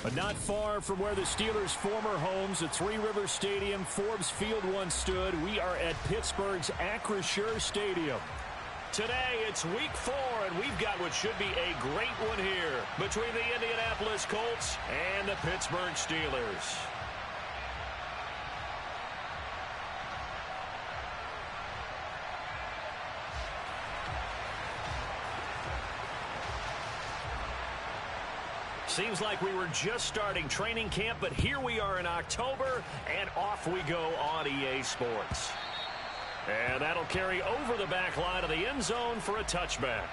But not far from where the Steelers' former homes at Three Rivers Stadium, Forbes Field once stood, we are at Pittsburgh's Acrisure Stadium. Today, it's week 4, and we've got what should be a great one here between the Indianapolis Colts and the Pittsburgh Steelers. Seems like we were just starting training camp, but here we are in October, and off we go on EA Sports. And that'll carry over the back line of the end zone for a touchback.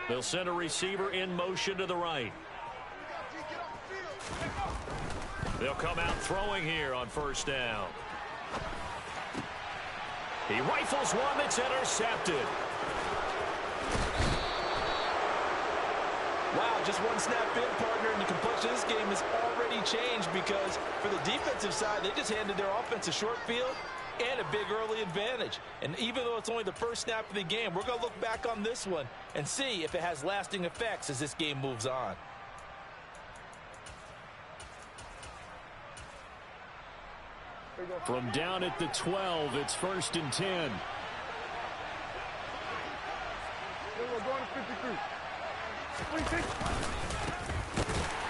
They'll send a receiver in motion to the right. They'll come out throwing here on first down. He rifles one that's intercepted. Wow, just one snap in, partner, and the complexion of this game has already changed because for the defensive side, they just handed their offense a short field and a big early advantage. And even though it's only the first snap of the game, we're going to look back on this one and see if it has lasting effects as this game moves on. From down at the 12, it's 1st and 10.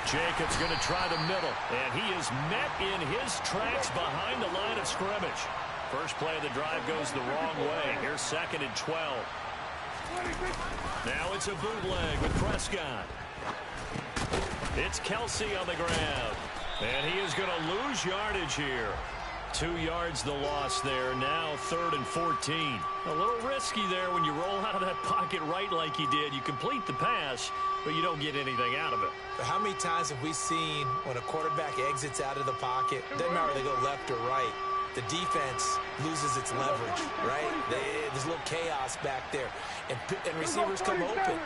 Jacobs going to try the middle, and he is met in his tracks behind the line of scrimmage. First play of the drive goes the wrong way. Here's 2nd and 12. Now it's a bootleg with Prescott. It's Kelsey on the ground. And he is going to lose yardage here. 2 yards the loss there. Now 3rd and 14. A little risky there when you roll out of that pocket right like you did. You complete the pass, but you don't get anything out of it. But how many times have we seen when a quarterback exits out of the pocket, doesn't matter whether they go left or right, the defense loses its leverage, right? There's a little chaos back there. And receivers come open.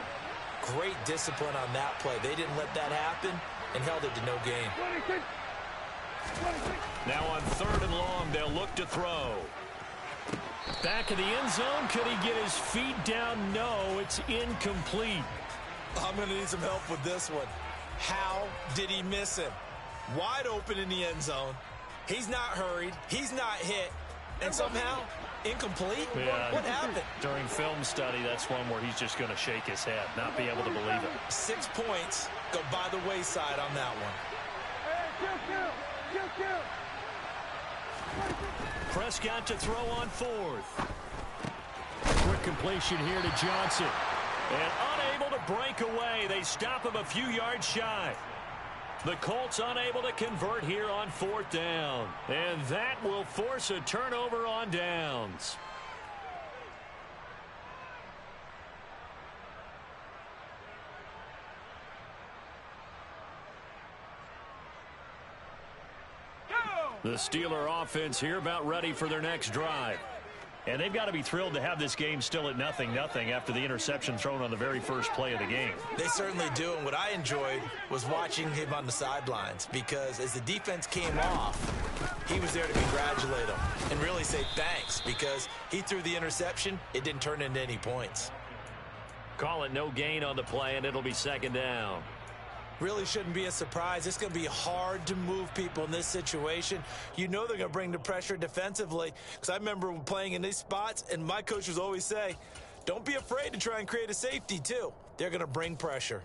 Great discipline on that play. They didn't let that happen and held it to no gain. Now on 3rd and long, they'll look to throw. Back in the end zone. Could he get his feet down? No, it's incomplete. I'm going to need some help with this one. How did he miss him? Wide open in the end zone. He's not hurried. He's not hit. And somehow, incomplete? Yeah, what happened? During film study, that's one where he's just going to shake his head, not be able to believe it. 6 points go by the wayside on that one. Prescott to throw on 4th. Quick completion here to Johnson. And unable to break away. They stop him a few yards shy. The Colts unable to convert here on 4th down. And that will force a turnover on downs. The Steeler offense here about ready for their next drive. And they've got to be thrilled to have this game still at 0-0 after the interception thrown on the very first play of the game. They certainly do. And what I enjoyed was watching him on the sidelines because as the defense came off, he was there to congratulate them and really say thanks because he threw the interception. It didn't turn into any points. Call it no gain on the play, and it'll be 2nd down. Really shouldn't be a surprise. It's going to be hard to move people in this situation. You know they're going to bring the pressure defensively. Because I remember playing in these spots, and my coaches always say, don't be afraid to try and create a safety, too. They're going to bring pressure.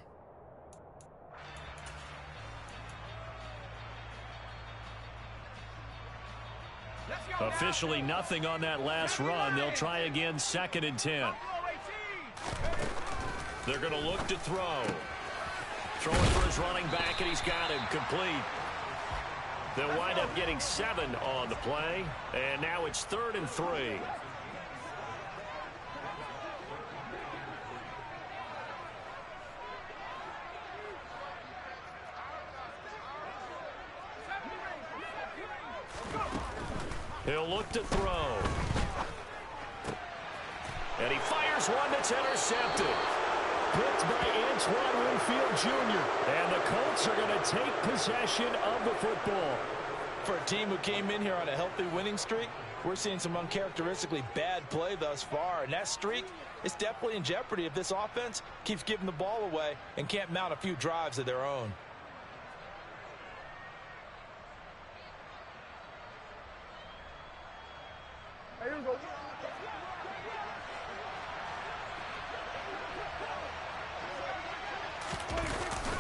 Officially nothing on that last run. They'll try again 2nd and 10. They're going to look to throw. Throwing for his running back, and he's got him complete. They'll wind up getting 7 on the play, and now it's 3rd and 3. He'll look to throw. And he fires one that's intercepted. Picked by Antoine Winfield Jr. And the Colts are going to take possession of the football. For a team who came in here on a healthy winning streak, we're seeing some uncharacteristically bad play thus far. And that streak is definitely in jeopardy if this offense keeps giving the ball away and can't mount a few drives of their own.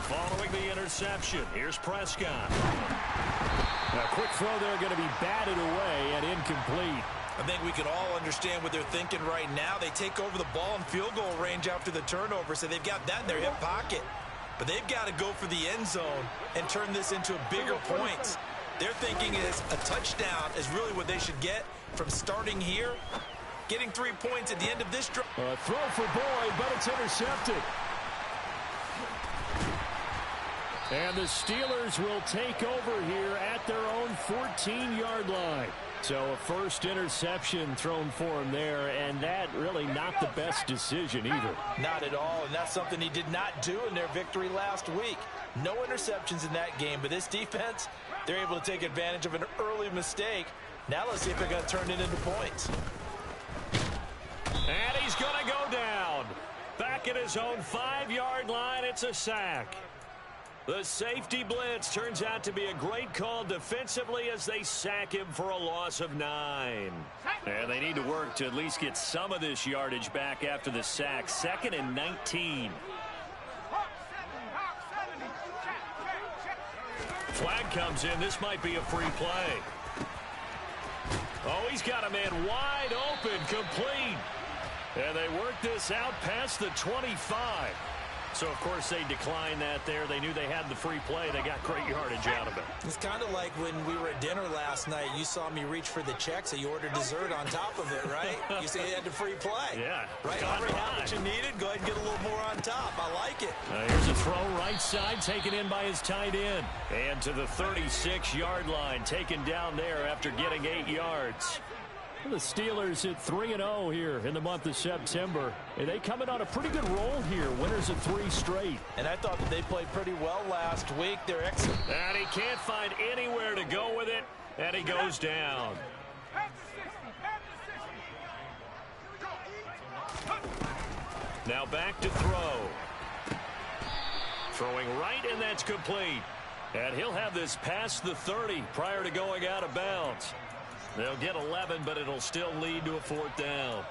Following the interception, here's Prescott. A quick throw there going to be batted away and incomplete. I think we can all understand what they're thinking right now. They take over the ball in field goal range after the turnover, so they've got that in their hip pocket. But they've got to go for the end zone and turn this into bigger points. Their thinking is a touchdown is really what they should get from starting here, getting 3 points at the end of this drive. A throw for Boyd, but it's intercepted. And the Steelers will take over here at their own 14-yard line. So a first interception thrown for him there, and that really not the best decision either. Not at all, and that's something he did not do in their victory last week. No interceptions in that game, but this defense, they're able to take advantage of an early mistake. Now let's see if they're going to turn it into points. And he's going to go down. Back at his own 5-yard line, it's a sack. The safety blitz turns out to be a great call defensively as they sack him for a loss of 9. And they need to work to at least get some of this yardage back after the sack. 2nd and 19. Flag comes in. This might be a free play. Oh, he's got a man wide open, complete. And they work this out past the 25. So, of course, they declined that there. They knew they had the free play. They got great yardage out of it. It's kind of like when we were at dinner last night. You saw me reach for the check, so you ordered dessert on top of it, right? You say you had the free play. Yeah. Right, already had what you needed. Go ahead and get a little more on top. I like it. Here's a throw right side, taken in by his tight end. And to the 36-yard line, taken down there after getting 8 yards. The Steelers at 3-0 here in the month of September. And they coming on a pretty good roll here. Winners of 3 straight. And I thought that they played pretty well last week. They're excellent. And he can't find anywhere to go with it. And he goes down. Now back to throw. Throwing right, and that's complete. And he'll have this past the 30 prior to going out of bounds. They'll get 11, but it'll still lead to a 4th down.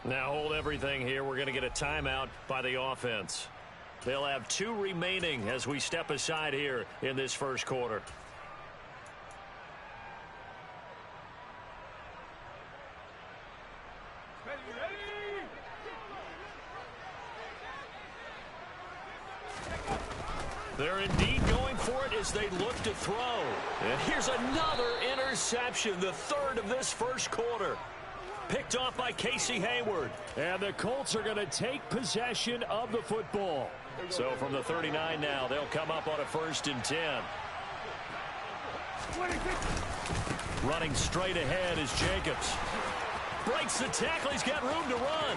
Now hold everything here. We're going to get a timeout by the offense. They'll have 2 remaining as we step aside here in this first quarter. They're indeed going for it as they look to throw. And here's another interception, the 3rd of this first quarter. Picked off by Casey Hayward. And the Colts are going to take possession of the football. So from the 39 now, they'll come up on a 1st and 10. Running straight ahead is Jacobs. Breaks the tackle. He's got room to run.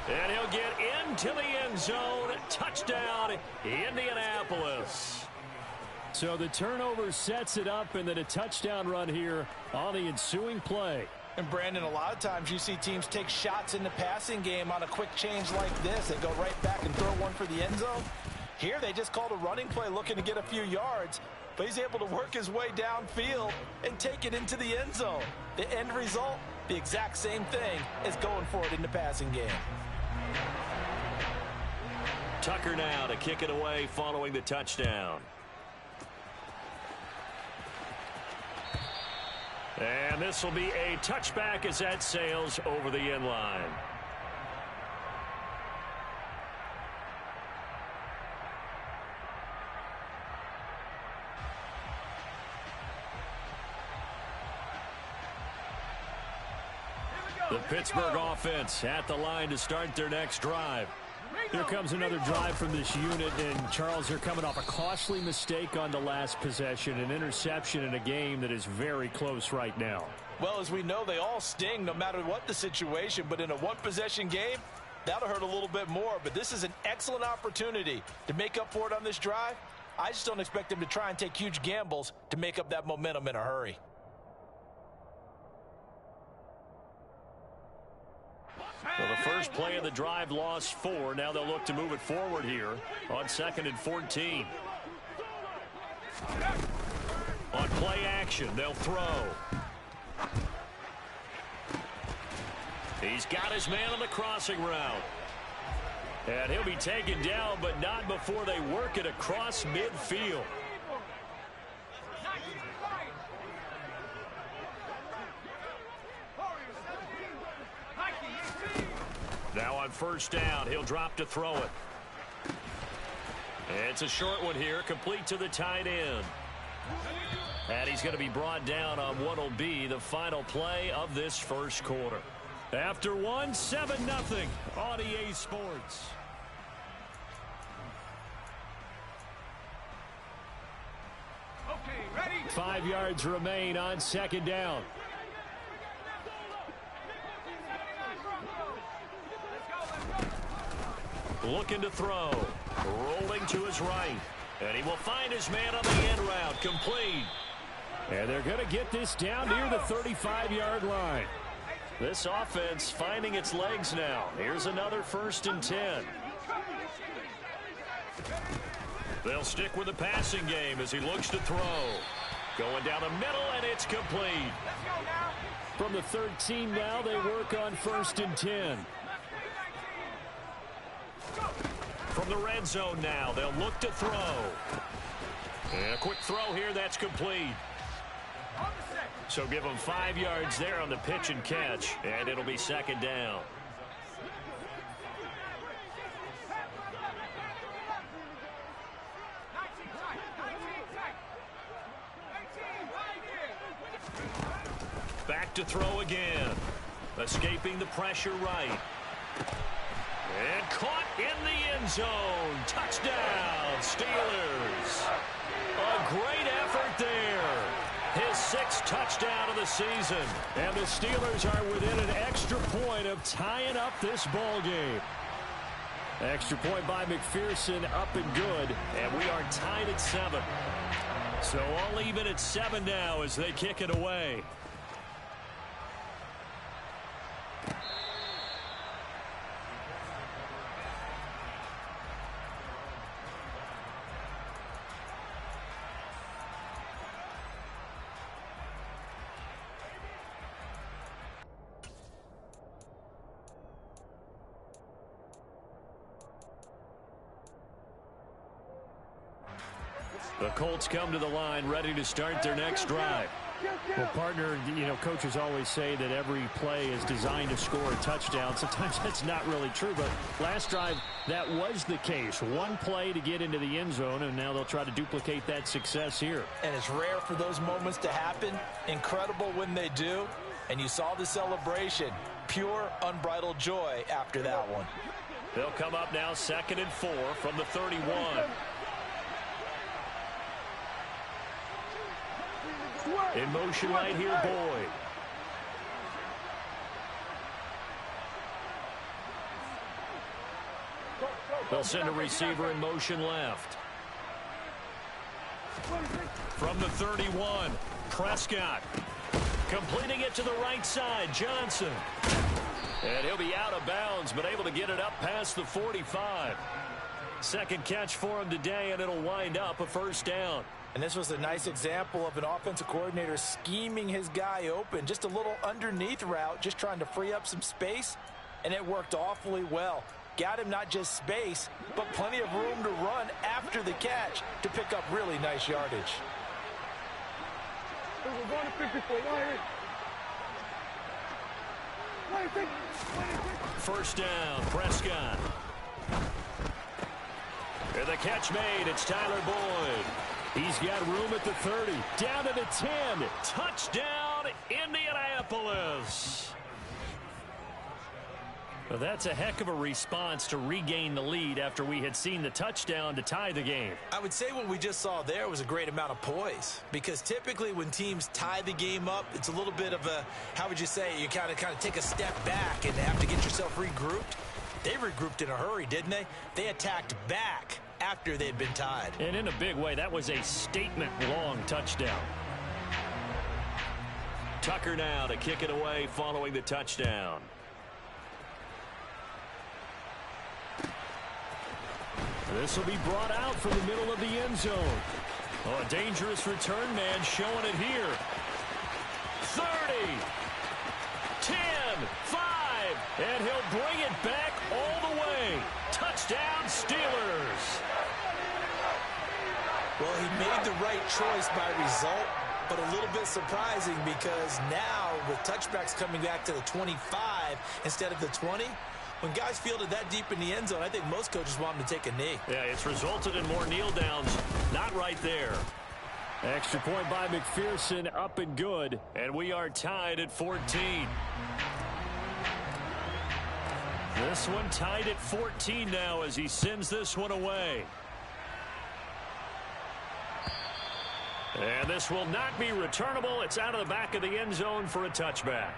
And he'll get into the end zone. Touchdown, Indianapolis. So the turnover sets it up, and then a touchdown run here on the ensuing play. And, Brandon, a lot of times you see teams take shots in the passing game on a quick change like this. They go right back and throw one for the end zone. Here they just called a running play looking to get a few yards, but he's able to work his way downfield and take it into the end zone. The end result, the exact same thing as going for it in the passing game. Tucker now to kick it away following the touchdown. And this will be a touchback as that sails over the end line. The Pittsburgh offense at the line to start their next drive. Here comes another drive from this unit, and Charles, they're coming off a costly mistake on the last possession, an interception in a game that is very close right now. Well, as we know, they all sting no matter what the situation, but in a one-possession game, that'll hurt a little bit more. But this is an excellent opportunity to make up for it on this drive. I just don't expect them to try and take huge gambles to make up that momentum in a hurry. Well, the first play of the drive lost 4. Now they'll look to move it forward here on 2nd and 14. On play action, they'll throw. He's got his man on the crossing route. And he'll be taken down, but not before they work it across midfield. Now on first down, he'll drop to throw it. It's a short one here, complete to the tight end. And he's going to be brought down on what will be the final play of this first quarter. After one, 7-0 on EA Sports. Okay, ready? 5 yards remain on 2nd down. Looking to throw. Rolling to his right. And he will find his man on the end route. Complete. And they're going to get this down near the 35-yard line. This offense finding its legs now. Here's another 1st and 10. They'll stick with the passing game as he looks to throw. Going down the middle, and it's complete. From the 13 now, they work on 1st and 10. From the red zone now, they'll look to throw. And a quick throw here, that's complete. So give them 5 yards there on the pitch and catch, and it'll be 2nd down. Back to throw again. Escaping the pressure right. And caught in the end zone. Touchdown, Steelers. A great effort there. His 6th touchdown of the season. And the Steelers are within an extra point of tying up this ball game. Extra point by McPherson, up and good. And we are tied at 7. So all even at 7 now as they kick it away. The Colts come to the line ready to start their next drive. Well, partner, coaches always say that every play is designed to score a touchdown. Sometimes that's not really true, but last drive, that was the case. One play to get into the end zone, and now they'll try to duplicate that success here. And it's rare for those moments to happen. Incredible when they do. And you saw the celebration. Pure, unbridled joy after that one. They'll come up now 2nd and 4 from the 31. In motion right here, Boyd. They'll send a receiver in motion left. From the 31, Prescott. Completing it to the right side, Johnson. And he'll be out of bounds, but able to get it up past the 45. 2nd catch for him today, and it'll wind up a 1st down. And this was a nice example of an offensive coordinator scheming his guy open. Just a little underneath route, just trying to free up some space, and it worked awfully well. Got him not just space, but plenty of room to run after the catch to pick up really nice yardage. First down, Prescott. And the catch made. It's Tyler Boyd. He's got room at the 30. Down to the 10. Touchdown, Indianapolis. Well, that's a heck of a response to regain the lead after we had seen the touchdown to tie the game. I would say what we just saw there was a great amount of poise, because typically when teams tie the game up, it's a little bit of a, how would you say, you kind of take a step back and have to get yourself regrouped. They regrouped in a hurry, didn't they? They attacked back after they'd been tied. And in a big way, that was a statement-long touchdown. Tucker now to kick it away following the touchdown. This will be brought out from the middle of the end zone. Oh, a dangerous return man showing it here. 30, 10, 5, and he'll bring it back all the way. Touchdown, Steelers. Well, he made the right choice by result, but a little bit surprising because now with touchbacks coming back to the 25 instead of the 20, when guys fielded that deep in the end zone, I think most coaches want them to take a knee. Yeah, it's resulted in more kneel downs. Not right there. Extra point by McPherson, up and good. And we are tied at 14. This one tied at 14 now as he sends this one away. And this will not be returnable. It's out of the back of the end zone for a touchback.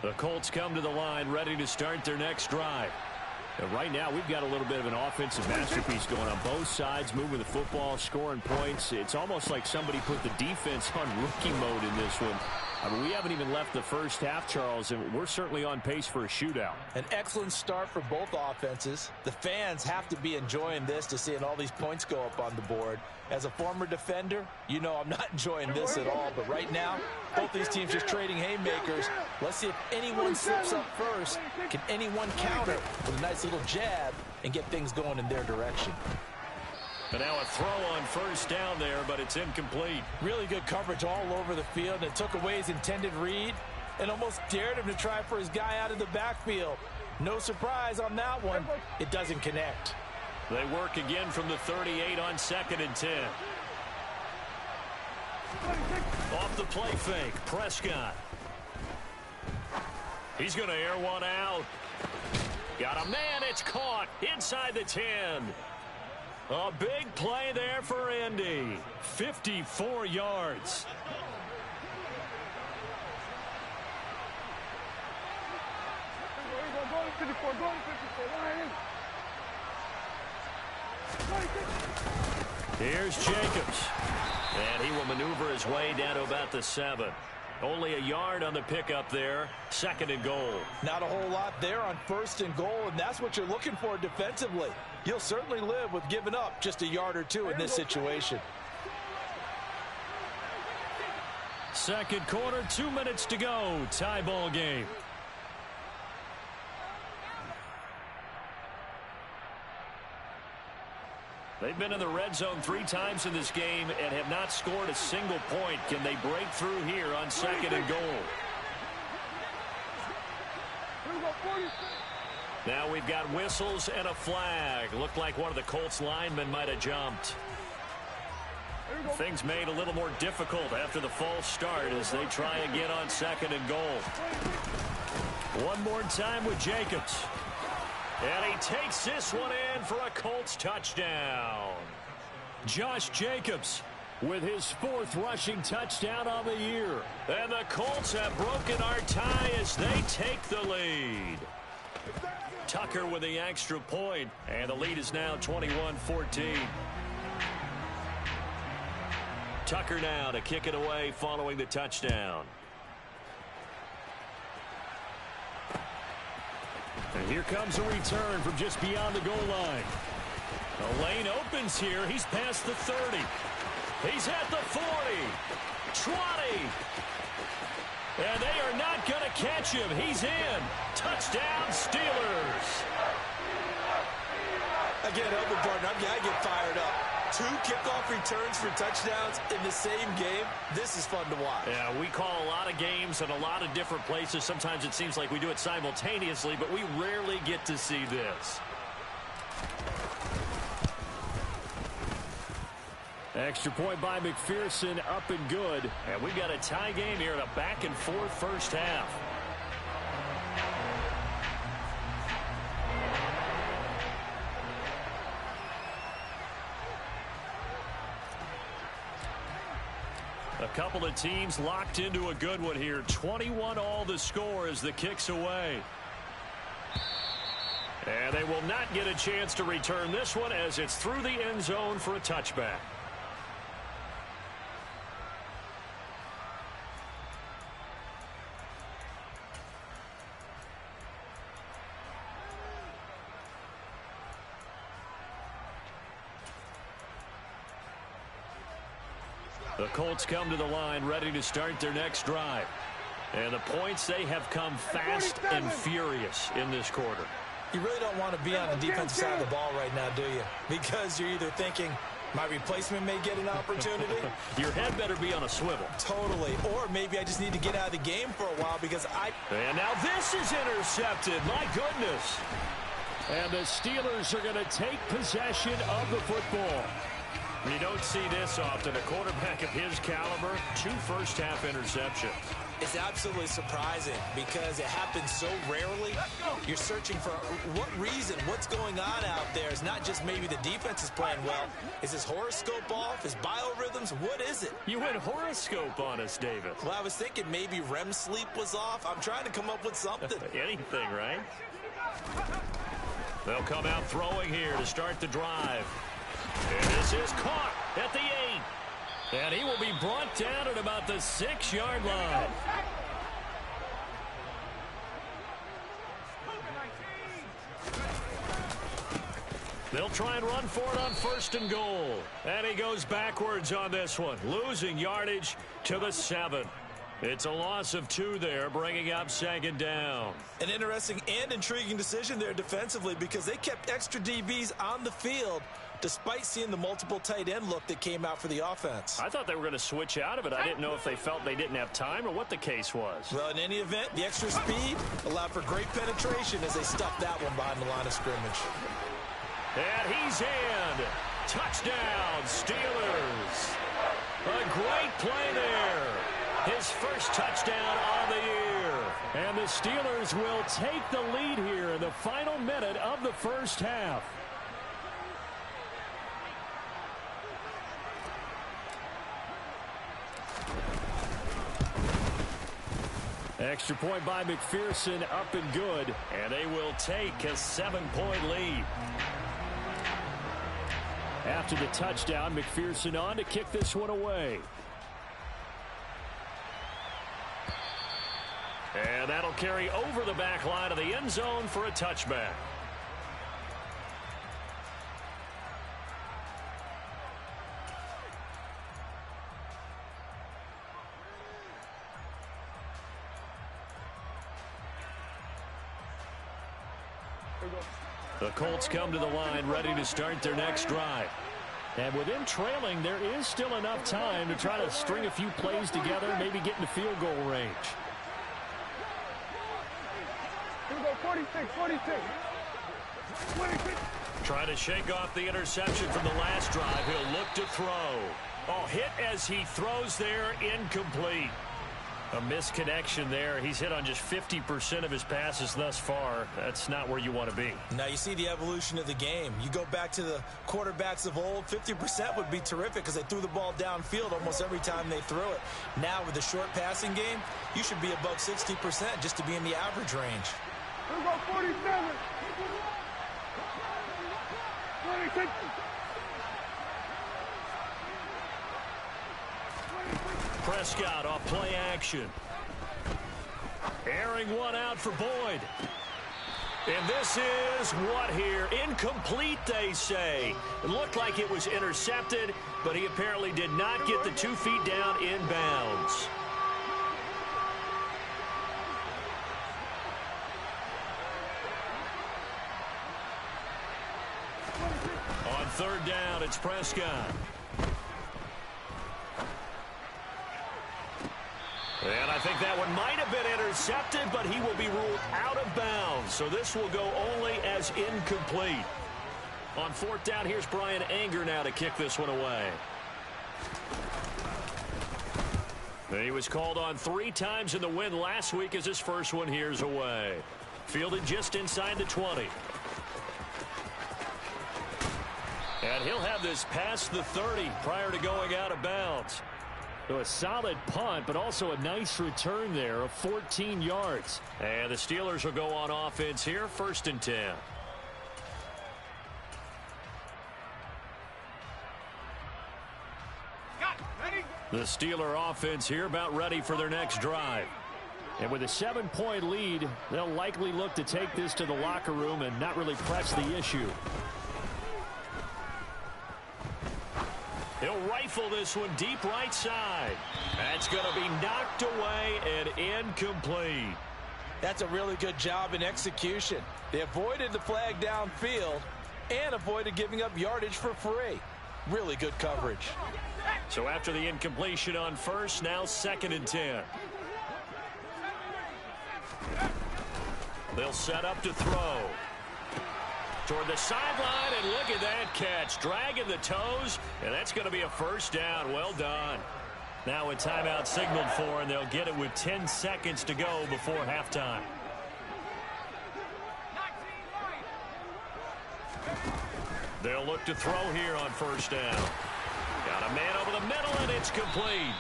The Colts come to the line ready to start their next drive. And right now we've got a little bit of an offensive masterpiece going on both sides, moving the football, scoring points. It's almost like somebody put the defense on rookie mode in this one. I mean, we haven't even left the first half, Charles, and we're certainly on pace for a shootout. An excellent start for both offenses. The fans have to be enjoying this to seeing all these points go up on the board. As a former defender, you know I'm not enjoying this at all. But right now, both these teams just trading haymakers. Let's see if anyone slips up first. Can anyone counter with a nice little jab and get things going in their direction? And now a throw on first down there, but it's incomplete. Really good coverage all over the field. It took away his intended read and almost dared him to try for his guy out of the backfield. No surprise on that one. It doesn't connect. They work again from the 38 on 2nd and 10. Off the play fake, Prescott. He's going to air one out. Got a man, it's caught inside the 10. A big play there for Indy. 54 yards. Here's Jacobs. And he will maneuver his way down to about the 7. Only a yard on the pickup there. 2nd and goal. Not a whole lot there on 1st and goal, and that's what you're looking for defensively. You'll certainly live with giving up just a yard or two in this situation. Second quarter, 2 minutes to go. Tie ball game. They've been in the red zone 3 times in this game and have not scored a single point. Can they break through here on 2nd and goal? Now we've got whistles and a flag. Looked like one of the Colts linemen might have jumped. Things made a little more difficult after the false start as they try again on 2nd and goal. One more time with Jacobs. And he takes this one in for a Colts touchdown. Josh Jacobs with his 4th rushing touchdown on the year. And the Colts have broken our tie as they take the lead. Tucker with the extra point, and the lead is now 21-14. Tucker now to kick it away following the touchdown. And here comes a return from just beyond the goal line. The lane opens here. He's past the 30. He's at the 40. 20. And they are not going to catch him. He's in. Touchdown, Steelers. Again, help partner. I get fired up. 2 kickoff returns for touchdowns in the same game. This is fun to watch. Yeah, we call a lot of games in a lot of different places. Sometimes it seems like we do it simultaneously, but we rarely get to see this. Extra point by McPherson, up and good. And we've got a tie game here in a back-and-forth first half. A couple of teams locked into a good one here. 21 all the score as the kick's away. And they will not get a chance to return this one as it's through the end zone for a touchback. The Colts come to the line ready to start their next drive. And the points, they have come fast and furious in this quarter. You really don't want to be on the defensive side of the ball right now, do you? Because you're either thinking, my replacement may get an opportunity. Your head better be on a swivel. Totally. Or maybe I just need to get out of the game for a while because And now this is intercepted. My goodness. And the Steelers are going to take possession of the football. You don't see this often. A quarterback of his caliber, 2 first-half interceptions. It's absolutely surprising because it happens so rarely. You're searching for what reason, what's going on out there. It's not just maybe the defense is playing well. Is his horoscope off? His biorhythms? What is it? You went horoscope on us, David. Well, I was thinking maybe REM sleep was off. I'm trying to come up with something. Anything, right? They'll come out throwing here to start the drive. And this is caught at the 8. And he will be brought down at about the 6-yard line. They'll try and run for it on 1st and goal. And he goes backwards on this one, losing yardage to the 7. It's a loss of 2 there, bringing up 2nd down. An interesting and intriguing decision there defensively because they kept extra DBs on the field despite seeing the multiple tight end look that came out for the offense. I thought they were going to switch out of it. I didn't know if they felt they didn't have time or what the case was. Well, in any event, the extra speed allowed for great penetration as they stuffed that one behind the line of scrimmage. And he's in. Touchdown, Steelers. A great play there. His first touchdown on the year. And the Steelers will take the lead here in the final minute of the first half. Extra point by McPherson, up and good. And they will take a 7-point lead. After the touchdown, McPherson on to kick this one away. And that'll carry over the back line of the end zone for a touchback. The Colts come to the line ready to start their next drive. And with them trailing, there is still enough time to try to string a few plays together, maybe get into field goal range. Here we go, 46, 46. 46. Trying to shake off the interception from the last drive. He'll look to throw. Oh, hit as he throws there, incomplete. A misconnection there. He's hit on just 50% of his passes thus far. That's not where you want to be. Now you see the evolution of the game. You go back to the quarterbacks of old, 50% would be terrific because they threw the ball downfield almost every time they threw it. Now with the short passing game, you should be above 60% just to be in the average range. Here we go, 47. 26. Prescott off play action. Airing one out for Boyd. And this is what here? Incomplete, they say. It looked like it was intercepted, but he apparently did not get the 2 feet down in bounds. On third down, it's Prescott. And I think that one might have been intercepted, but he will be ruled out of bounds. So this will go only as incomplete. On fourth down, here's Brian Anger now to kick this one away. He was called on 3 times in the win last week as his first one here's away. Fielded just inside the 20. And he'll have this past the 30 prior to going out of bounds. So a solid punt, but also a nice return there of 14 yards. And the Steelers will go on offense here, 1st and 10. The Steeler offense here about ready for their next drive. And with a 7-point lead, they'll likely look to take this to the locker room and not really press the issue. He'll rifle this one deep right side. That's going to be knocked away and incomplete. That's a really good job in execution. They avoided the flag downfield and avoided giving up yardage for free. Really good coverage. So after the incompletion on first, now 2nd and 10. They'll set up to throw. Toward the sideline, and look at that catch. Dragging the toes, and that's going to be a first down. Well done. Now a timeout signaled for, and they'll get it with 10 seconds to go before halftime. They'll look to throw here on first down. Got a man over the middle, and it's complete.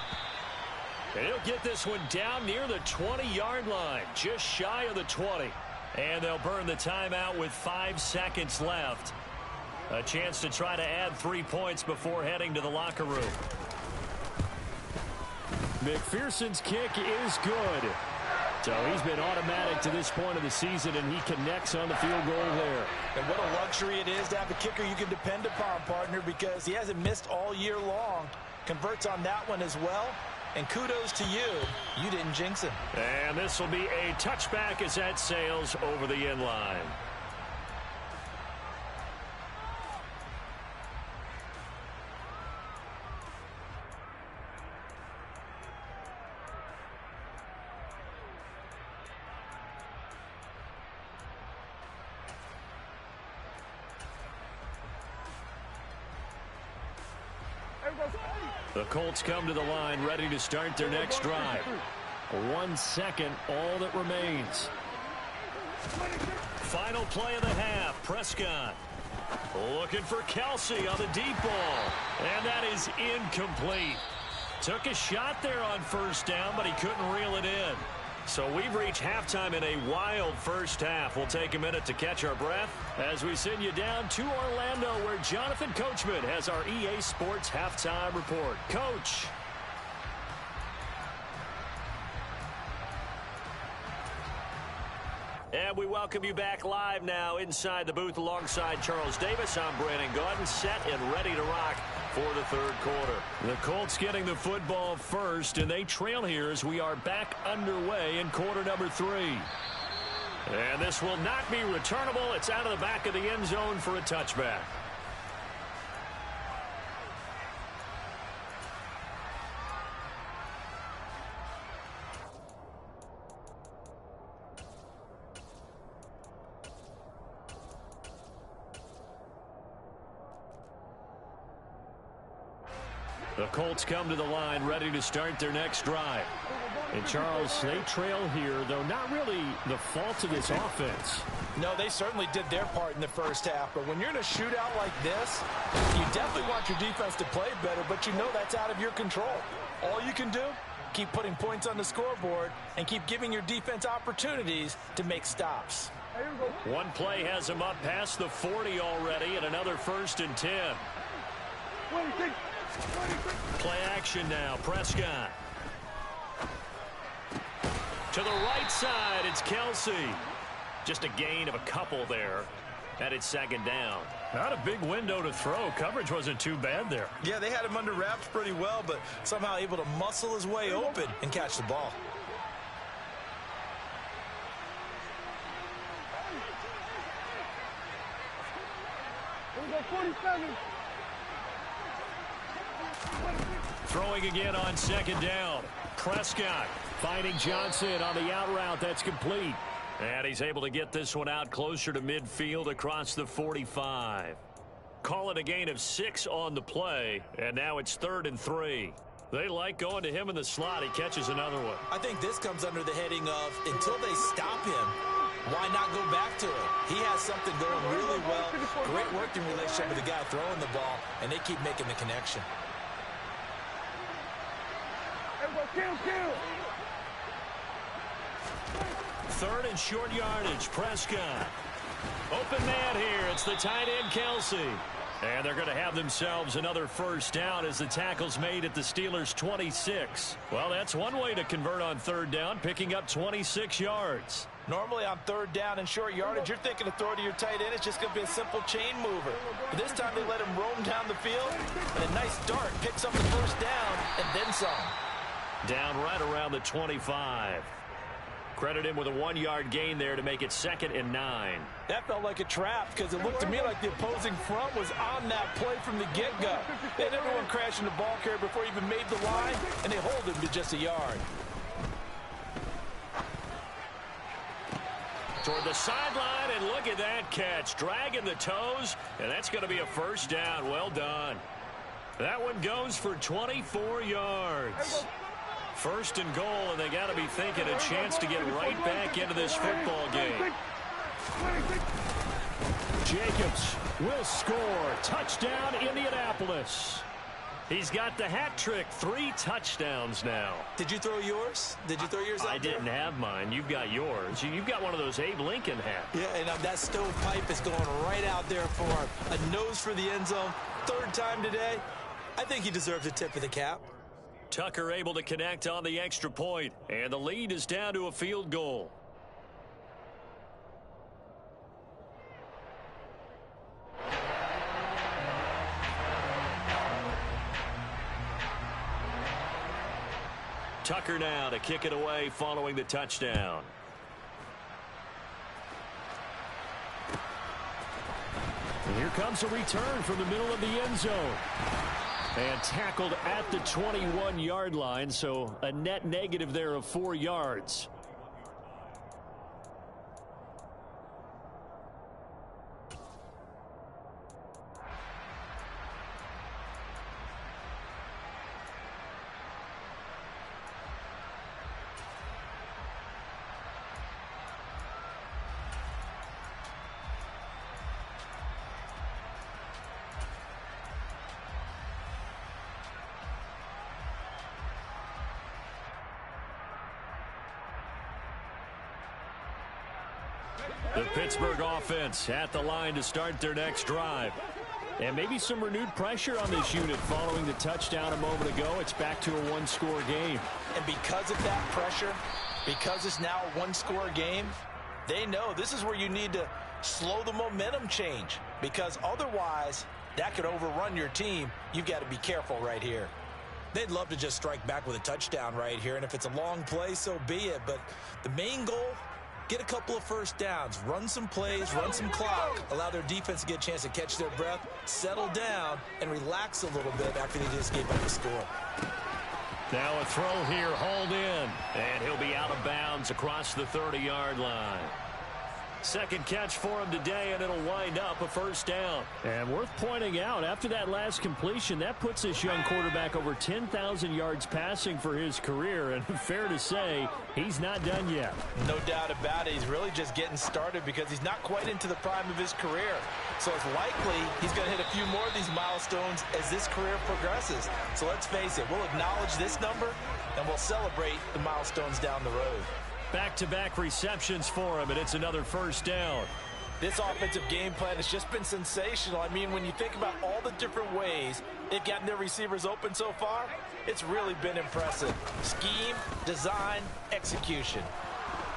And he'll get this one down near the 20-yard line, just shy of the 20. And they'll burn the timeout with 5 seconds left. A chance to try to add 3 points before heading to the locker room. McPherson's kick is good. So he's been automatic to this point of the season, and he connects on the field goal there. And what a luxury it is to have a kicker you can depend upon, partner, because he hasn't missed all year long. Converts on that one as well. And kudos to you. You didn't jinx him. And this will be a touchback as that sails over the end line. The Colts come to the line ready to start their next drive. 1 second, all that remains. Final play of the half. Prescott looking for Kelsey on the deep ball. And that is incomplete. Took a shot there on first down, but he couldn't reel it in. So we've reached halftime in a wild first half. We'll take a minute to catch our breath as we send you down to Orlando, where Jonathan Coachman has our EA Sports halftime report. Coach. And we welcome you back live now inside the booth alongside Charles Davis. I'm Brandon Gaudin, set and ready to rock for the third quarter. The Colts getting the football first, and they trail here as we are back underway in quarter number 3. And this will not be returnable. It's out of the back of the end zone for a touchback. The Colts come to the line ready to start their next drive. And Charles, they trail here, though not really the fault of this offense. No, they certainly did their part in the first half. But when you're in a shootout like this, you definitely want your defense to play better, but you know that's out of your control. All you can do, keep putting points on the scoreboard and keep giving your defense opportunities to make stops. One play has him up past the 40 already, and another 1st and 10. Play action now. Prescott. To the right side, it's Kelsey. Just a gain of a couple there. And it's second down. Not a big window to throw. Coverage wasn't too bad there. Yeah, they had him under wraps pretty well, but somehow able to muscle his way open and catch the ball. Here we go, 47. Throwing again on second down. Prescott finding Johnson on the out route. That's complete. And he's able to get this one out closer to midfield across the 45. Call it a gain of 6 on the play, and now it's 3rd and 3. They like going to him in the slot. He catches another one. I think this comes under the heading of until they stop him, why not go back to him? He has something going really well. Great working relationship with the guy throwing the ball, and they keep making the connection. Kill. 3rd and short yardage. Prescott. Open man here. It's the tight end, Kelsey. And they're going to have themselves another first down as the tackle's made at the Steelers' 26. Well, that's one way to convert on 3rd down, picking up 26 yards. Normally on 3rd down and short yardage, you're thinking to throw to your tight end. It's just going to be a simple chain mover. But this time they let him roam down the field, and a nice dart picks up the first down and then some. Down right around the 25. Credit him with a 1-yard gain there to make it 2nd and 9. That felt like a trap because it looked to me like the opposing front was on that play from the get-go. They had everyone crashing the ball carrier before he even made the line, and they hold him to just a yard. Toward the sideline, and look at that catch. Dragging the toes, and that's going to be a first down. Well done. That one goes for 24 yards. 1st and goal, and they got to be thinking a chance to get right back into this football game. Jacobs will score. Touchdown, Indianapolis. He's got the hat trick. 3 touchdowns now. Did you throw yours? Did you throw yours out I there? didn't have mine. You've got yours. You've got one of those Abe Lincoln hats. Yeah, and that stovepipe is going right out there for a nose for the end zone. 3rd time today. I think he deserves a tip of the cap. Tucker able to connect on the extra point, and the lead is down to a field goal. Tucker now to kick it away following the touchdown. And here comes a return from the middle of the end zone. And tackled at the 21-yard line, so a net negative there of 4 yards. The Pittsburgh offense at the line to start their next drive. And maybe some renewed pressure on this unit following the touchdown a moment ago. It's back to a 1-score game. And because of that pressure, because it's now a 1-score game, they know this is where you need to slow the momentum change. Because otherwise, that could overrun your team. You've got to be careful right here. They'd love to just strike back with a touchdown right here. And if it's a long play, so be it. But the main goal, get a couple of first downs, run some plays, run some clock, allow their defense to get a chance to catch their breath, settle down, and relax a little bit after they just gave up a score. Now a throw here, hauled in, and he'll be out of bounds across the 30-yard line. Second catch for him today, and it'll wind up a first down. And worth pointing out, after that last completion, that puts this young quarterback over 10,000 yards passing for his career. And fair to say, he's not done yet. No doubt about it. He's really just getting started because he's not quite into the prime of his career. So it's likely he's going to hit a few more of these milestones as this career progresses. So let's face it, we'll acknowledge this number, and we'll celebrate the milestones down the road. Back-to-back receptions for him, and it's another first down. This offensive game plan has just been sensational. I mean, when you think about all the different ways they've gotten their receivers open so far, it's really been impressive. Scheme, design, execution.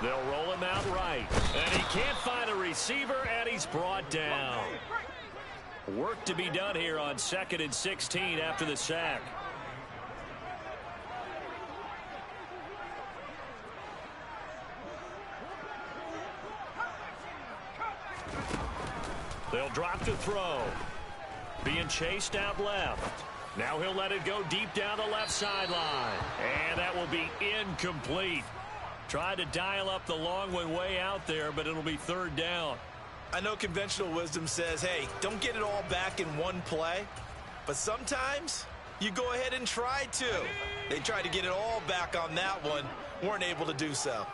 They'll roll him out right. And he can't find a receiver, and he's brought down. Work to be done here on 2nd and 16 after the sack. They'll drop to throw. Being chased out left. Now he'll let it go deep down the left sideline. And that will be incomplete. Tried to dial up the long one way out there, but it'll be 3rd down. I know conventional wisdom says, hey, don't get it all back in one play. But sometimes you go ahead and try to. They tried to get it all back on that one. Weren't able to do so.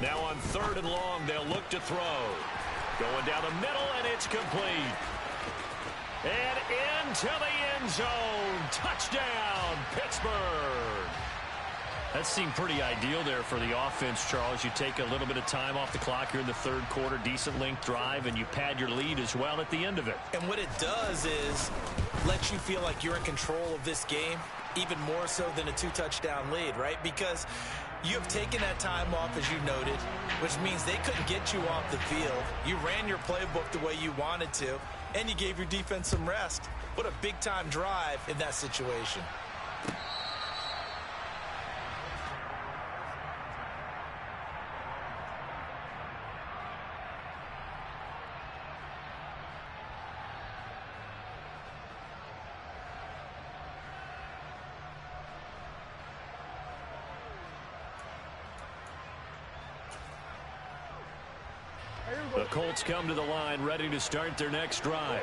Now on 3rd and long, they'll look to throw. Going down the middle, and it's complete. And into the end zone. Touchdown, Pittsburgh. That seemed pretty ideal there for the offense, Charles. You take a little bit of time off the clock here in the 3rd quarter, decent length drive, and you pad your lead as well at the end of it. And what it does is let you feel like you're in control of this game, even more so than a 2-touchdown lead, right? Because you have taken that time off, as you noted, which means they couldn't get you off the field. You ran your playbook the way you wanted to, and you gave your defense some rest. What a big-time drive in that situation. The Colts come to the line ready to start their next drive.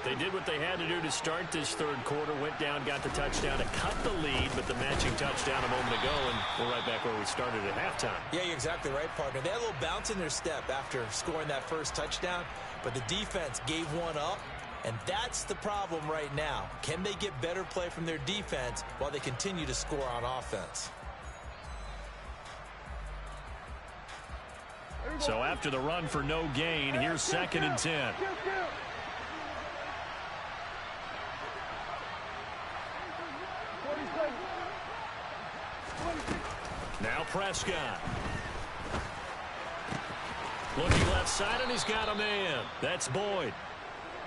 They did what they had to do to start this 3rd quarter, went down, got the touchdown to cut the lead, but the matching touchdown a moment ago, and we're right back where we started at halftime. Yeah, you're exactly right, partner. They had a little bounce in their step after scoring that first touchdown, but the defense gave one up, and that's the problem right now. Can they get better play from their defense while they continue to score on offense? So after the run for no gain, here's 2nd and 10. Now Prescott. Looking left side, and he's got a man. That's Boyd.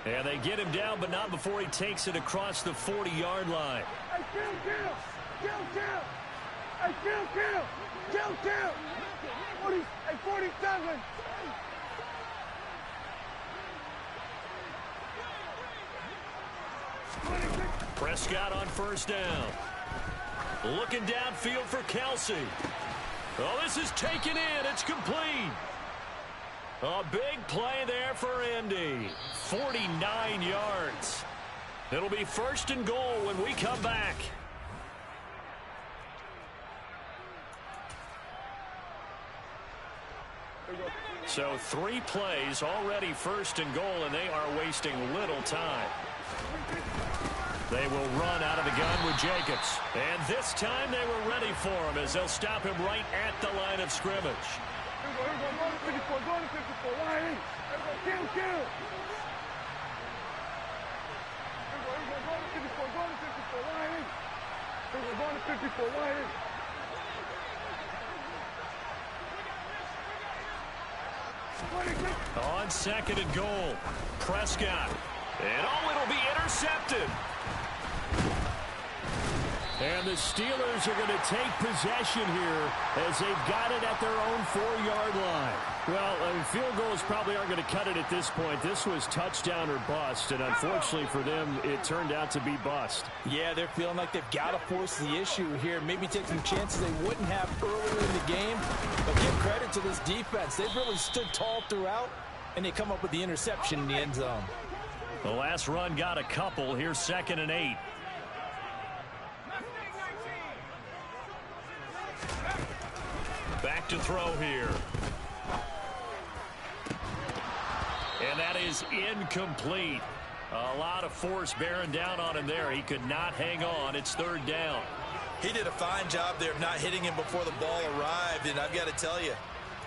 And they get him down, but not before he takes it across the 40-yard line. Kill. 47. Prescott on 1st down. Looking downfield for Kelsey. Oh, this is taken in. It's complete. A big play there for Indy. 49 yards. It'll be 1st and goal when we come back. So 3 plays, already 1st and goal, and they are wasting little time. They will run out of the gun with Jacobs. And this time they were ready for him as they'll stop him right at the line of scrimmage. On 2nd and goal, Prescott. And oh, it'll be intercepted. And the Steelers are going to take possession here as they've got it at their own 4-yard line. Well, field goals probably aren't going to cut it at this point. This was touchdown or bust, and unfortunately for them, it turned out to be bust. Yeah, they're feeling like they've got to force the issue here. Maybe take some chances they wouldn't have earlier in the game. But give credit to this defense. They've really stood tall throughout, and they come up with the interception in the end zone. The last run got a couple. Here's 2nd and 8. Back to throw here. And that is incomplete. A lot of force bearing down on him there. He could not hang on. It's 3rd down. He did a fine job there of not hitting him before the ball arrived. And I've got to tell you,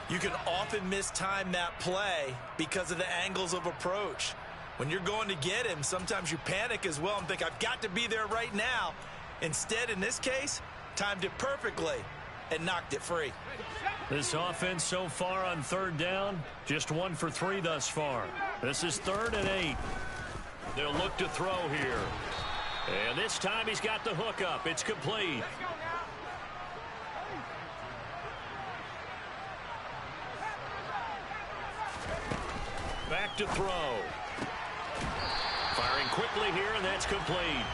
you can often mistime that play because of the angles of approach. When you're going to get him, sometimes you panic as well and think, I've got to be there right now. Instead, in this case, timed it perfectly, and knocked it free. This offense so far on third down, just 1 for 3 thus far. This is 3rd and 8. They'll look to throw here. And this time he's got the hook up. It's complete. Back to throw. Firing quickly here, and that's complete.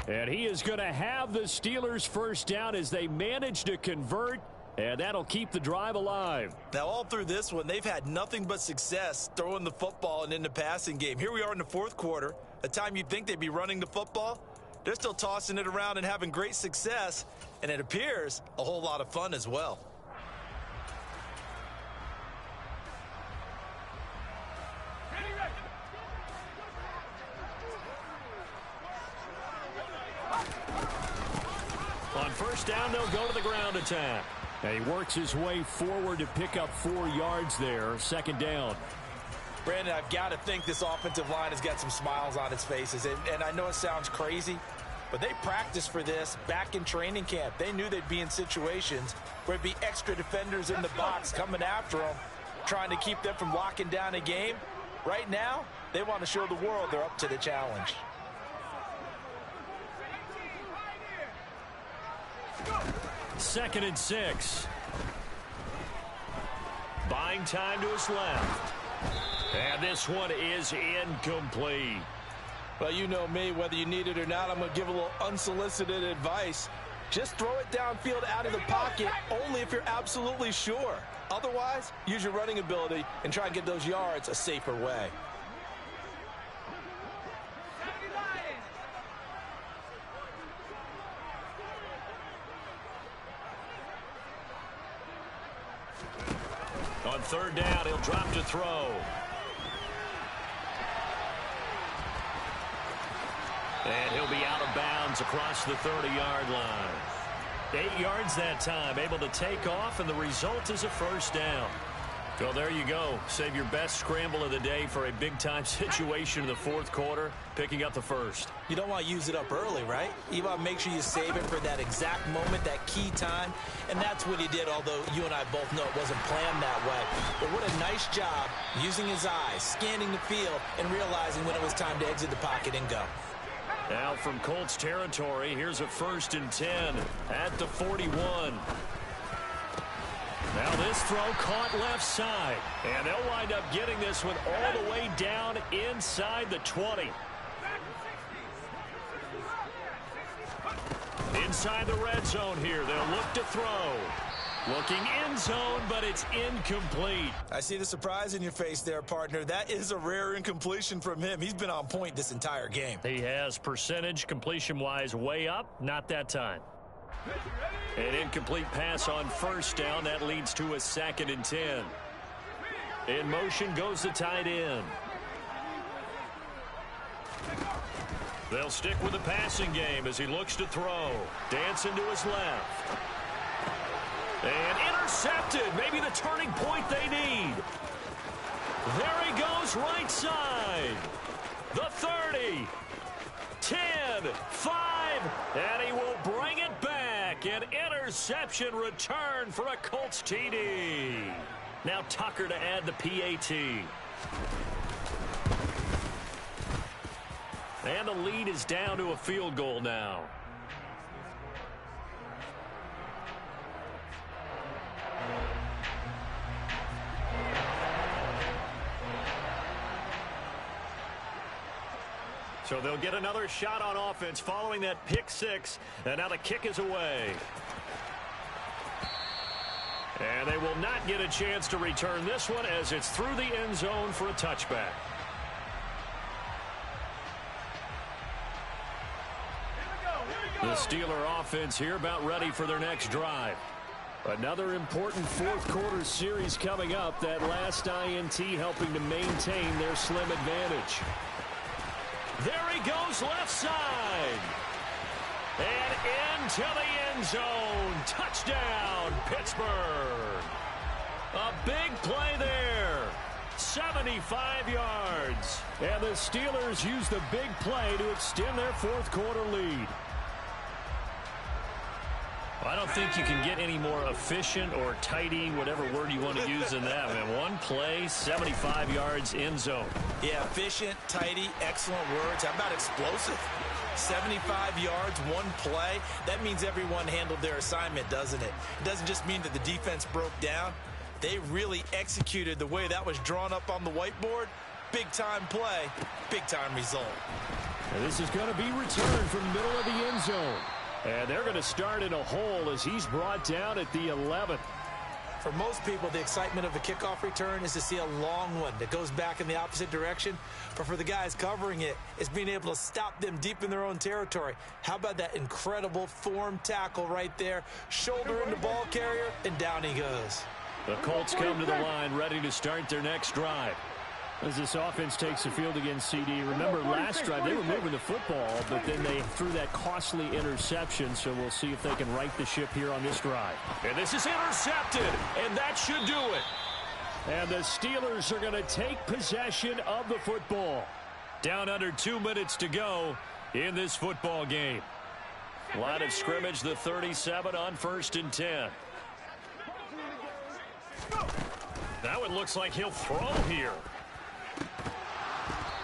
And he is going to have the Steelers first down as they manage to convert, and that'll keep the drive alive. Now, all through this one, they've had nothing but success throwing the football and in the passing game. Here we are in the 4th quarter, a time you'd think they'd be running the football. They're still tossing it around and having great success, and it appears a whole lot of fun as well. On first down, they'll go to the ground attack. And he works his way forward to pick up 4 yards there, 2nd down. Brandon, I've got to think this offensive line has got some smiles on its faces. And I know it sounds crazy, but they practiced for this back in training camp. They knew they'd be in situations where there'd be extra defenders in the box coming after them, trying to keep them from locking down a game. Right now, they want to show the world they're up to the challenge. Second and 6. Buying time to his left. And this one is incomplete. Well, you know me, whether you need it or not, I'm going to give a little unsolicited advice. Just throw it downfield out of the pocket only if you're absolutely sure. Otherwise, use your running ability and try and get those yards a safer way. On third down, he'll drop to throw. And he'll be out of bounds across the 30-yard line. 8 yards that time, able to take off, and the result is a first down. Well, there you go. Save your best scramble of the day for a big-time situation in the 4th quarter, picking up the first. You don't want to use it up early, right? You want to make sure you save it for that exact moment, that key time. And that's what he did, although you and I both know it wasn't planned that way. But what a nice job using his eyes, scanning the field, and realizing when it was time to exit the pocket and go. Now from Colts territory, here's a 1st and 10 at the 41. Now this throw caught left side, and they'll wind up getting this one all the way down inside the 20. Inside the red zone here, they'll look to throw. Looking end zone, but it's incomplete. I see the surprise in your face there, partner. That is a rare incompletion from him. He's been on point this entire game. He has percentage completion-wise way up, not that time. An incomplete pass on first down. That leads to a 2nd and 10. In motion goes the tight end. They'll stick with the passing game as he looks to throw. Dancing to his left. And intercepted. Maybe the turning point they need. There he goes right side. The 30. 10, 5, and he will bring it back. An interception return for a Colts TD. Now Tucker to add the PAT. And the lead is down to a field goal now. So they'll get another shot on offense following that pick 6. And now the kick is away. And they will not get a chance to return this one as it's through the end zone for a touchback. The Steeler offense here about ready for their next drive. Another important 4th quarter series coming up. That last INT helping to maintain their slim advantage. There he goes left side. And into the end zone. Touchdown, Pittsburgh. A big play there. 75 yards. And the Steelers use the big play to extend their 4th quarter lead. I don't think you can get any more efficient or tidy, whatever word you want to use in that, man. One play, 75 yards, end zone. Yeah, efficient, tidy, excellent words. How about explosive? 75 yards, one play. That means everyone handled their assignment, doesn't it? It doesn't just mean that the defense broke down. They really executed the way that was drawn up on the whiteboard. Big-time play, big-time result. And this is going to be returned from the middle of the end zone. And they're going to start in a hole as he's brought down at the 11th. For most people, the excitement of the kickoff return is to see a long one that goes back in the opposite direction. But for the guys covering it, it's being able to stop them deep in their own territory. How about that incredible form tackle right there? Shoulder into ball carrier, and down he goes. The Colts come to the line ready to start their next drive. As this offense takes the field against CD, remember last drive they were moving the football, but then they threw that costly interception, so we'll see if they can right the ship here on this drive. And this is intercepted, and that should do it. And the Steelers are going to take possession of the football. Down under 2 minutes to go in this football game. Line of scrimmage, the 37 on 1st and 10. Now it looks like he'll throw here.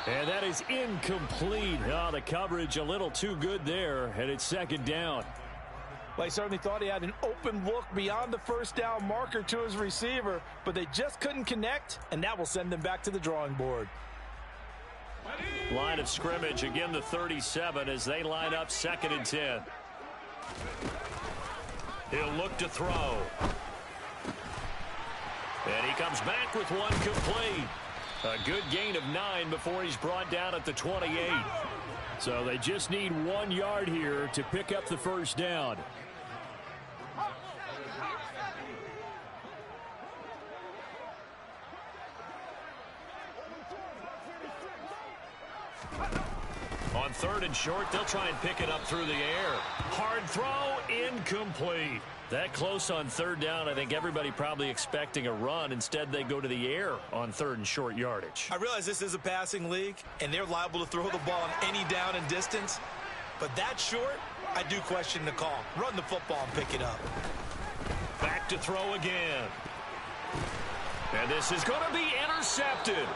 And that is incomplete. Oh, the coverage a little too good there, and it's second down. Well, he certainly thought he had an open look beyond the first down marker to his receiver, but they just couldn't connect, and that will send them back to the drawing board. Line of scrimmage, again the 37 as they line up 2nd and 10. He'll look to throw. And he comes back with one complete. A good gain of 9 before he's brought down at the 28. So they just need 1 yard here to pick up the first down. On 3rd and short, they'll try and pick it up through the air. Hard throw, incomplete. That close on 3rd down, I think everybody probably expecting a run. Instead, they go to the air on 3rd and short yardage. I realize this is a passing league, and they're liable to throw the ball on any down and distance. But that short, I do question the call. Run the football and pick it up. Back to throw again. And this is going to be intercepted.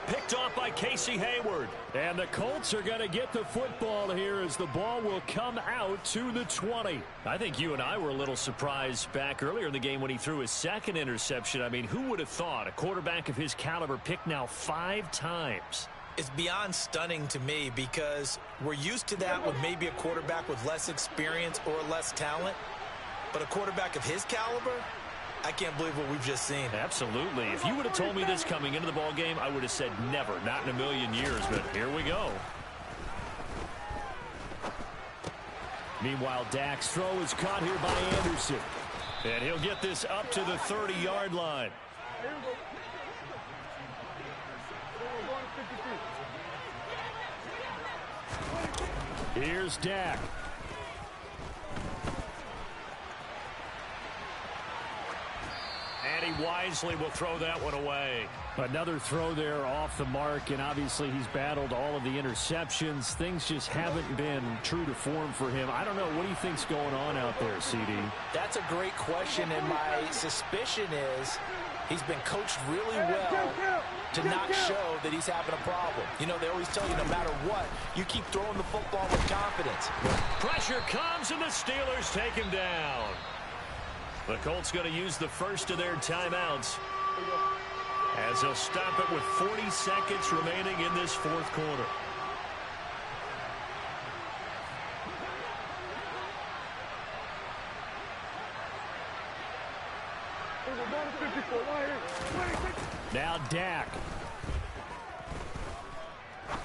Picked off by Casey Hayward. And the Colts are going to get the football here as the ball will come out to the 20. I think you and I were a little surprised back earlier in the game when he threw his second interception. I mean, who would have thought a quarterback of his caliber picked now 5 times? It's beyond stunning to me because we're used to that with maybe a quarterback with less experience or less talent. But a quarterback of his caliber, I can't believe what we've just seen. Absolutely. If you would have told me this coming into the ball game, I would have said never, not in a million years, but here we go. Meanwhile, Dak's throw is caught here by Anderson. And he'll get this up to the 30-yard line. Here's Dak. And he wisely will throw that one away. Another throw there off the mark, and obviously he's battled all of the interceptions. Things just haven't been true to form for him. I don't know. What do you think's going on out there, CD? That's a great question, and my suspicion is he's been coached really well to not show that he's having a problem. You know, they always tell you no matter what, you keep throwing the football with confidence. Pressure comes, and the Steelers take him down. The Colts going to use the first of their timeouts as they'll stop it with 40 seconds remaining in this fourth quarter. Now Dak.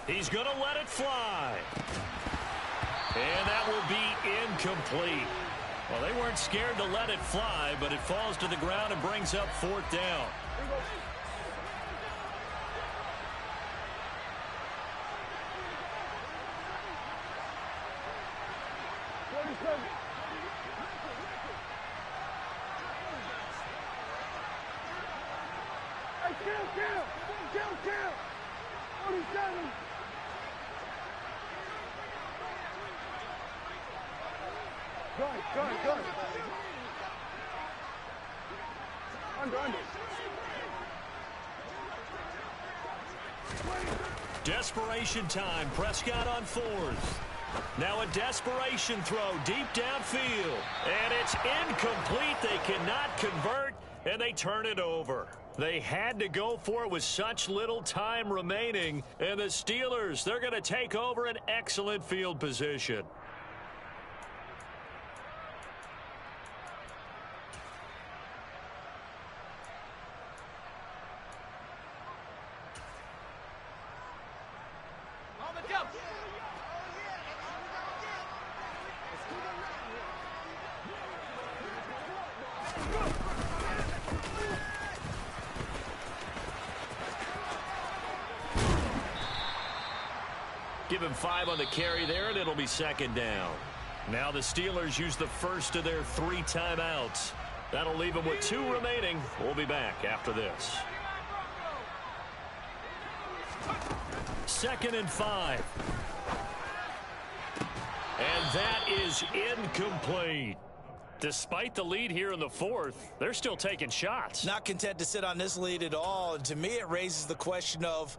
He's going to let it fly. And that will be incomplete. Well, they weren't scared to let it fly, but it falls to the ground and brings up 4th down. Kill! 47! Good. Under. Desperation time. Prescott on fourth. Now a desperation throw deep downfield. And it's incomplete. They cannot convert, and they turn it over. They had to go for it with such little time remaining. And the Steelers, they're going to take over an excellent field position. Give him 5 on the carry there, and it'll be second down. Now the Steelers use the first of their 3 timeouts. That'll leave them with 2 remaining. We'll be back after this. 2nd and 5. And that is incomplete. Despite the lead here in the fourth, they're still taking shots. Not content to sit on this lead at all. And to me, it raises the question of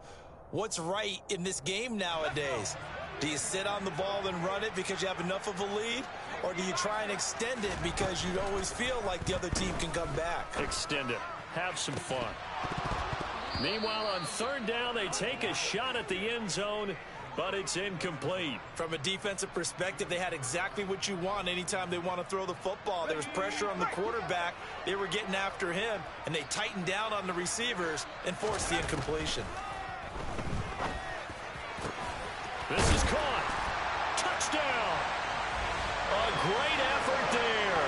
what's right in this game nowadays. Do you sit on the ball and run it because you have enough of a lead? Or do you try and extend it because you always feel like the other team can come back? Extend it. Have some fun. Meanwhile, on 3rd down, they take a shot at the end zone, but it's incomplete. From a defensive perspective, they had exactly what you want anytime they want to throw the football. There was pressure on the quarterback. They were getting after him, and they tightened down on the receivers and forced the incompletion. This is caught. Touchdown. A great effort there.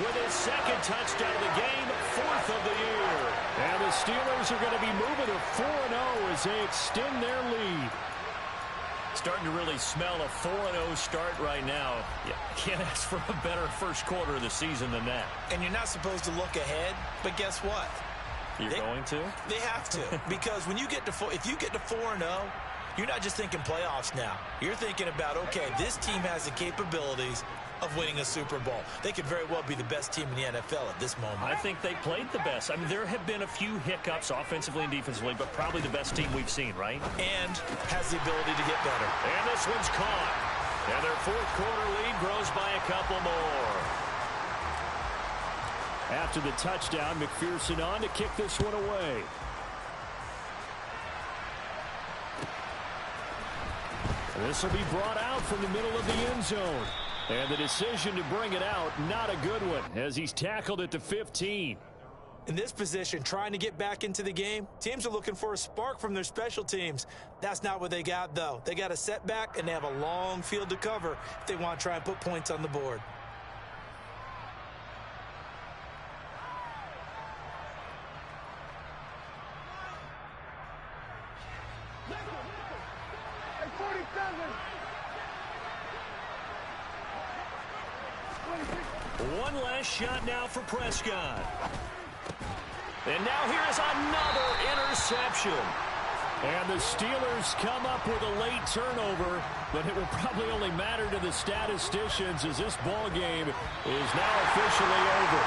With his 2nd touchdown of the game, 4th of the year. And the Steelers are going to be moving to 4-0 as they extend their lead. Starting to really smell a 4-0 start right now. You can't ask for a better first quarter of the season than that. And you're not supposed to look ahead, but guess what? You're going to? They have to. Because when you get to if you get to 4-0, you're not just thinking playoffs now. You're thinking about, okay, this team has the capabilities of winning a Super Bowl. They could very well be the best team in the NFL at this moment. I think they played the best. I mean, there have been a few hiccups offensively and defensively, but probably the best team we've seen, right? And has the ability to get better. And this one's caught. And their 4th quarter lead grows by a couple more. After the touchdown, McPherson on to kick this one away. This will be brought out from the middle of the end zone. And the decision to bring it out, not a good one, as he's tackled at the 15. In this position, trying to get back into the game, teams are looking for a spark from their special teams. That's not what they got, though. They got a setback, and they have a long field to cover if they want to try and put points on the board. One last shot now for Prescott. And now here is another interception. And the Steelers come up with a late turnover, but it will probably only matter to the statisticians as this ball game is now officially over.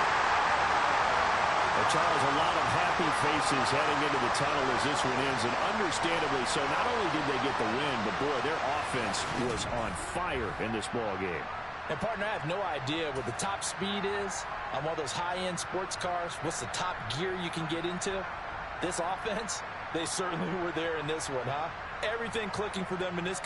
Well, Charles, a lot of happy faces heading into the tunnel as this one ends, and understandably so. Not only did they get the win, but boy, their offense was on fire in this ball game. And, partner, I have no idea what the top speed is on one of those high-end sports cars. What's the top gear you can get into? This offense, they certainly were there in this one, huh? Everything clicking for them in this